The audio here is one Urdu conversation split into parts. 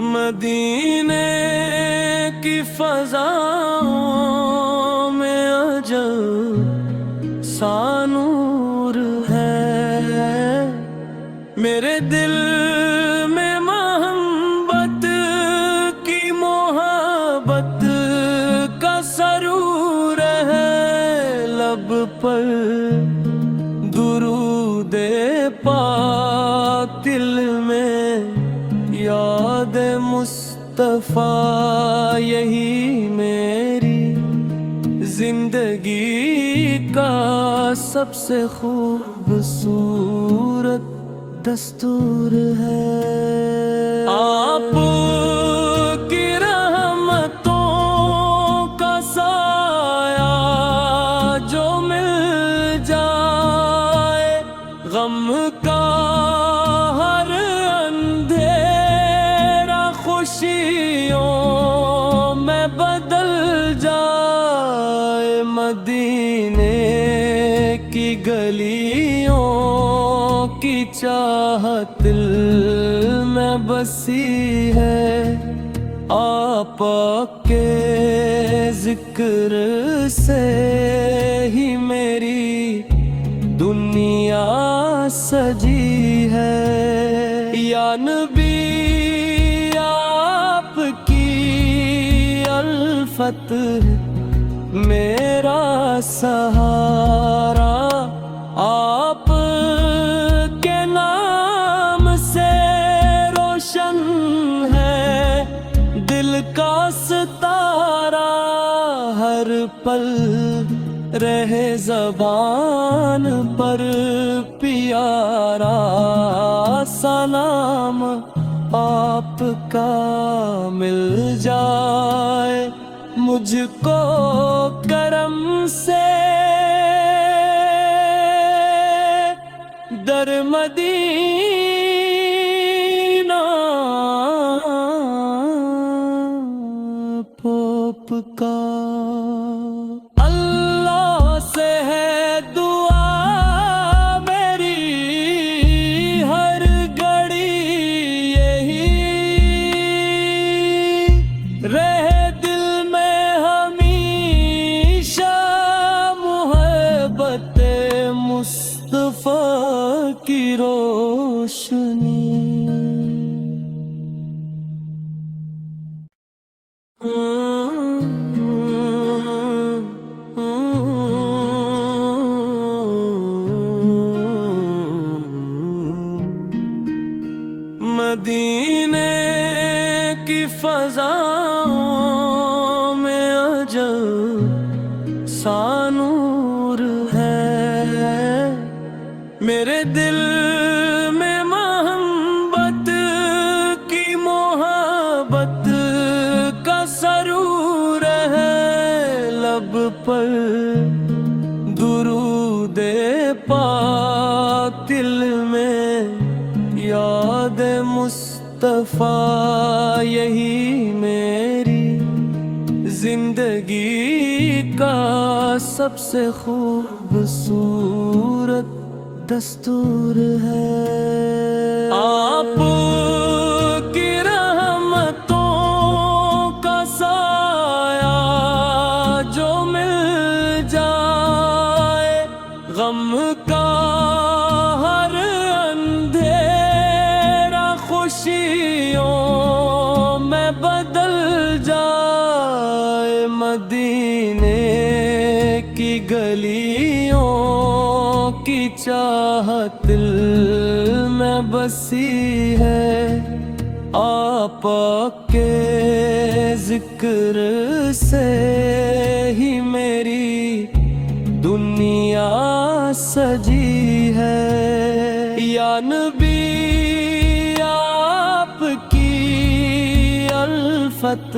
مدینے کی فضاؤں میں عجب سا نور ہے، میرے دل میں محبت کی محبت کا سرور ہے، لب پر درود پاک دل میں یاد مصطفیٰ، یہی میری زندگی کا سب سے خوبصورت دستور ہے۔ آپ کی رحمتوں کا سایہ جو مل جائے، غم کا ہر اندھیرا خوشیوں میں بدل جائے، مدینے کی گلیوں کی چاہت دل میں بسی ہے، آپ کے ذکر سے ہی میری دنیا سجی ہے، یا نبی آپ کی الفت میرا سہارا، آپ کے نام سے روشن ہے دل کا ستارہ، ہر پل رہے زبان پر پیارا سلام آپ کا مل جائے، مجھ کو کرم سے در مدینہ پوپ کا۔ اللہ سے ہے دعا میری ہر گھڑی، یہی رہے دل میں ہمیشہ محبت مصطفیٰ کی روشنی۔ مدینے کی فضاؤں میں عجب سا نور ہے، میرے دل میں محبت کی محبت کا سرور ہے، لب پر درود پاک دل میں یاد مصطفیٰ، یہی میری زندگی کا سب سے خوبصورت دستور ہے۔ آپ کی رحمتوں کا سایہ جو مل جائے، غم کا ہر اندھیرا خوشیوں میں بدل جائے، مدینے کی گلیوں کی چاہت دل میں بسی ہے، آپ کے ذکر سے ہی میری دنیا سجی ہے، یا نبی آپ کی الفت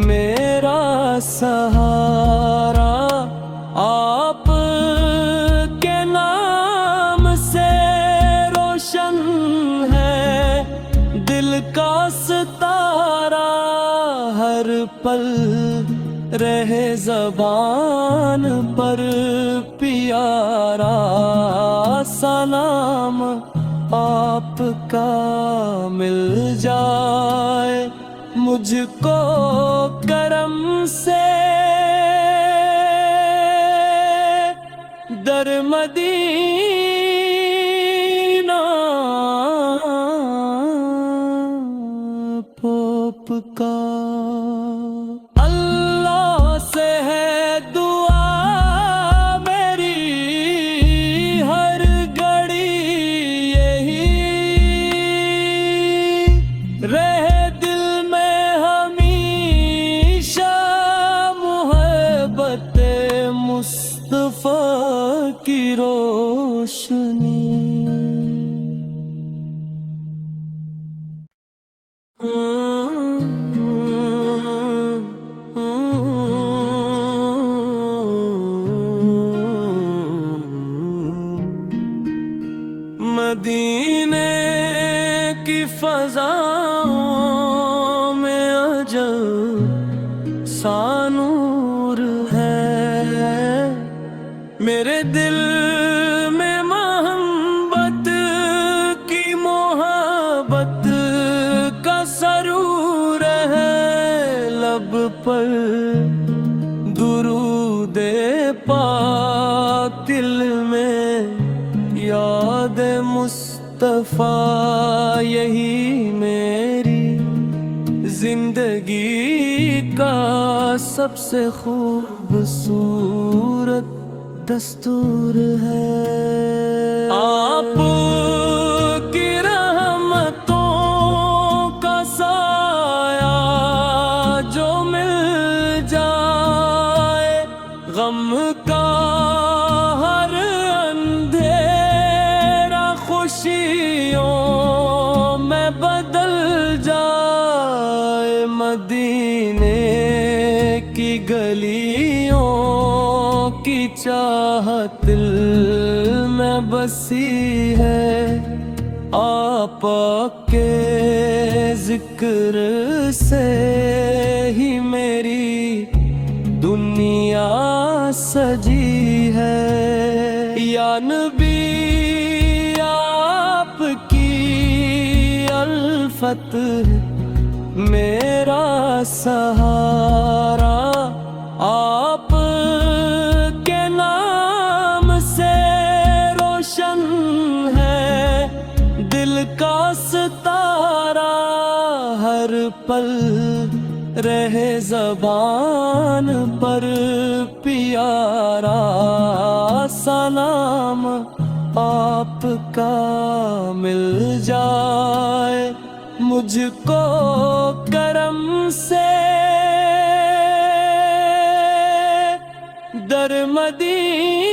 میرا سہارا، آپ کے نام سے روشن ہے دل کا ستارہ، ہر پل رہے زبان پر پیارا سلام آپ کا مل جائے مجھ کو کرم سے در مدینہ پوپ کا اللہ سے ہے دعا میری ہر گھڑی یہی رہے دل میں ہمیشہ محبت مصطفیٰ کی روشنی مدینے کی فضاؤں میں عجب سا نور ہے میرے دل میں محبت کی محبت کا سرور ہے لب پر درود پاک دل میں یاد مصطفیٰ یہی میری زندگی کا سب سے خوبصورت دستور ہے آپ کی رحمتوں کا سایہ جو مل جائے غم کا ہر اندھیرا خوشیوں میں بدل جائے مدینے کی گلیوں کی چاہت دل میں بسی ہے آپ کے ذکر سے ہی میری دنیا سجی ہے یا نبی آپ کی الفت میرا سہارا آپ کے نام سے روشن ہے دل کا ستارہ ہر پل رہے زبان پر پیارا سلام آپ کا مل جائے مجھ کو کرم سے در مدینہ